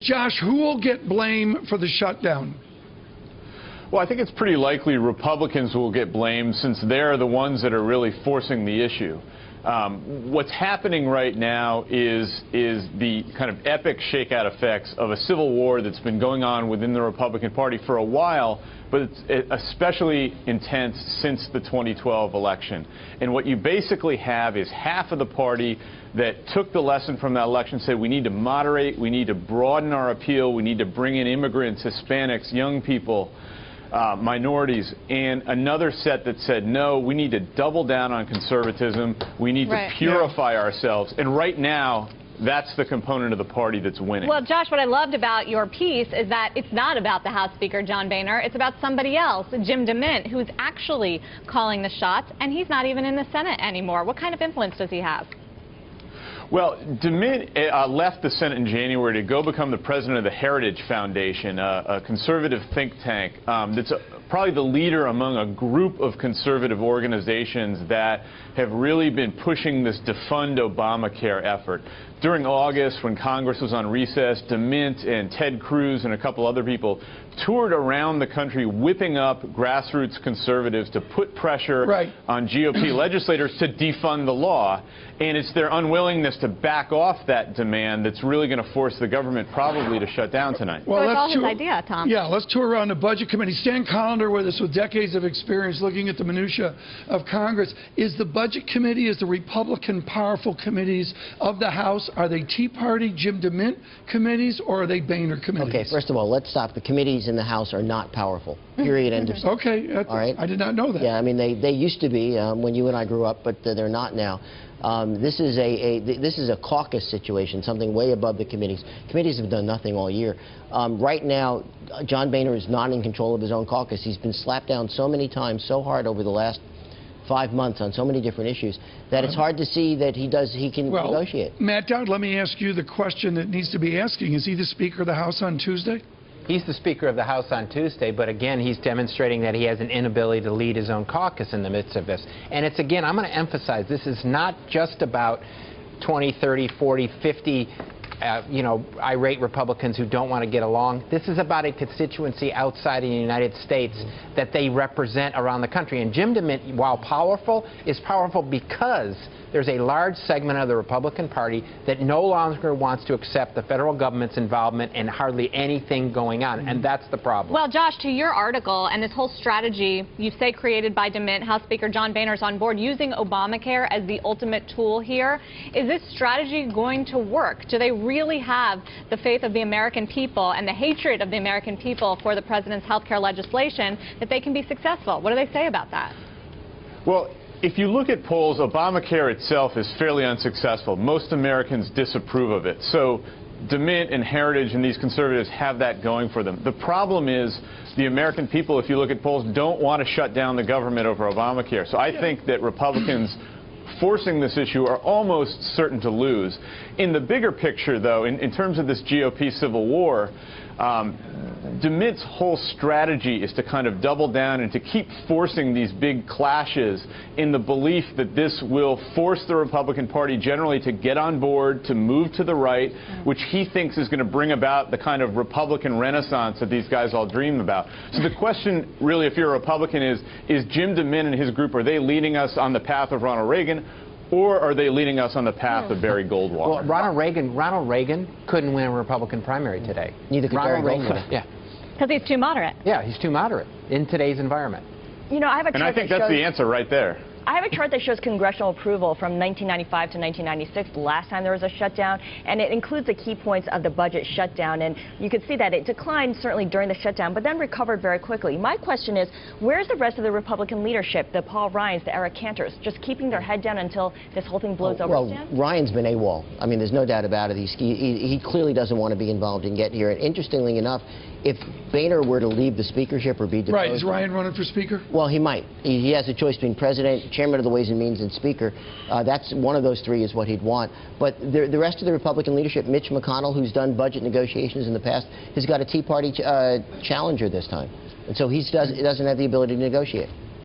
Josh, who will get blame for the shutdown? Well, I think it's pretty likely Republicans will get blamed since they're the ones that are really forcing the issue. What's happening right now is the kind of epic shakeout effects of a civil war that's been going on within the Republican Party for a while, but it's especially intense since the 2012 election. And what you basically have is half of the party that took the lesson from that election, said we need to moderate, we need to broaden our appeal, we need to bring in immigrants, Hispanics, young people, minorities, and another set that said, no, we need to double down on conservatism, we need to purify ourselves. And right now, that's the component of the party that's winning. Well, Josh, what I loved about your piece is that it's not about the House Speaker, John Boehner. It's about somebody else, Jim DeMint, who's actually calling the shots, and he's not even in the Senate anymore. What kind of influence does he have? Well, DeMint left the Senate in January to go become the president of the Heritage Foundation, a conservative think tank that's probably the leader among a group of conservative organizations that have really been pushing this defund Obamacare effort. During August, when Congress was on recess, DeMint and Ted Cruz and a couple other people toured around the country whipping up grassroots conservatives to put pressure on GOP legislators to defund the law. And it's their unwillingness to back off that demand that's really going to force the government probably to shut down tonight. Well, so it's all his idea, Tom. Yeah, let's tour around the Budget Committee. Stan Collender with us with decades of experience looking at the minutia of Congress. Is the Budget Committee, is the Republican powerful committees of the House, are they Tea Party, Jim DeMint committees, or are they Boehner committees? Okay, first of all, let's stop. The committees in the House are not powerful. Period. End of story. Okay, all right. I did not know that. Yeah, I mean, they used to be when you and I grew up, but they're not now. This is a caucus situation, something way above the committees. Committees have done nothing all year. Right now, John Boehner is not in control of his own caucus. He's been slapped down so many times, so hard over the last 5 months on so many different issues that it's hard to see that he can negotiate. Matt Dowd, let me ask you the question that needs to be asking. Is he the Speaker of the House on Tuesday? He's the Speaker of the House on Tuesday, but again, he's demonstrating that he has an inability to lead his own caucus in the midst of this. And it's, again, I'm going to emphasize, this is not just about 20, 30, 40, 50 irate Republicans who don't want to get along. This is about a constituency outside of the United States that they represent around the country. And Jim DeMint, while powerful, is powerful because there's a large segment of the Republican Party that no longer wants to accept the federal government's involvement in hardly anything going on, and that's the problem. Well, Josh, to your article and this whole strategy, you say created by DeMint, House Speaker John Boehner's on board using Obamacare as the ultimate tool here. Is this strategy going to work? Do they really have the faith of the American people and the hatred of the American people for the president's health care legislation that they can be successful? What do they say about that? Well, if you look at polls, Obamacare itself is fairly unsuccessful. Most Americans disapprove of it. So DeMint and Heritage and these conservatives have that going for them. The problem is the American people, if you look at polls, don't want to shut down the government over Obamacare. So I think that Republicans forcing this issue are almost certain to lose. In the bigger picture, though, in terms of this GOP civil war, DeMint's whole strategy is to kind of double down and to keep forcing these big clashes in the belief that this will force the Republican Party generally to get on board, to move to the right, which he thinks is going to bring about the kind of Republican renaissance that these guys all dream about. So the question really, if you're a Republican, is Jim DeMint and his group, are they leading us on the path of Ronald Reagan? Or are they leading us on the path of Barry Goldwater? Well, Ronald Reagan couldn't win a Republican primary today. Neither could Barry Goldwater. Yeah. Because he's too moderate. Yeah, he's too moderate in today's environment. You know, I have a chart and I think that's the answer right there. I have a chart that shows congressional approval from 1995 to 1996, the last time there was a shutdown, and it includes the key points of the budget shutdown. And you can see that it declined certainly during the shutdown, but then recovered very quickly. My question is, where's the rest of the Republican leadership, the Paul Ryans, the Eric Cantors, just keeping their head down until this whole thing blows over? Well, Ryan's been AWOL. I mean, there's no doubt about it. He clearly doesn't want to be involved in getting here. And interestingly enough, if Boehner were to leave the speakership or be deposed... Right, is Ryan running for speaker? Well, he might. He has a choice between president, chairman of the Ways and Means, and speaker. That's one of those three is what he'd want. But the rest of the Republican leadership, Mitch McConnell, who's done budget negotiations in the past, has got a Tea Party challenger this time. And so he doesn't have the ability to negotiate.